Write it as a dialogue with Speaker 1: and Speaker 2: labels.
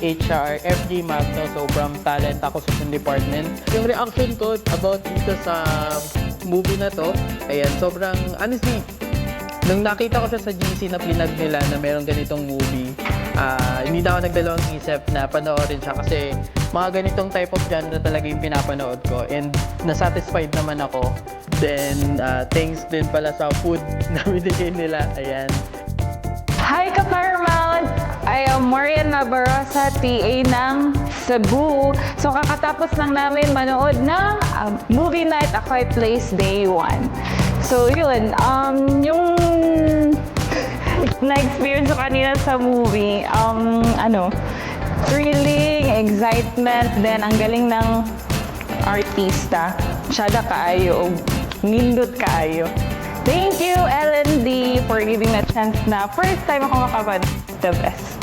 Speaker 1: HR, FG Magno, so from talent acquisition department. Yung reaction ko about dito sa movie na to, ayan, sobrang, honestly, nung nakita ko siya sa GC na plinag nila na meron ganitong movie, hindi na ako nagdalawang isip na panoorin siya kasi mga ganitong type of genre talaga yung pinapanood ko and nasatisfied naman ako. Then, thanks din pala sa food na binigay nila, ayan.
Speaker 2: Hi ka-Paramount! I am Marian Nabarosa, TA ng Cebu. So kakatapos lang namin manood ng movie night A Quiet Place Day 1. So yun, yung na-experience ko kanina sa movie, thrilling, excitement, then ang galing ng artista. Masyada kaayo, nindot kaayo. Thank you, LND, for giving me a chance na first time ako makapanood the best.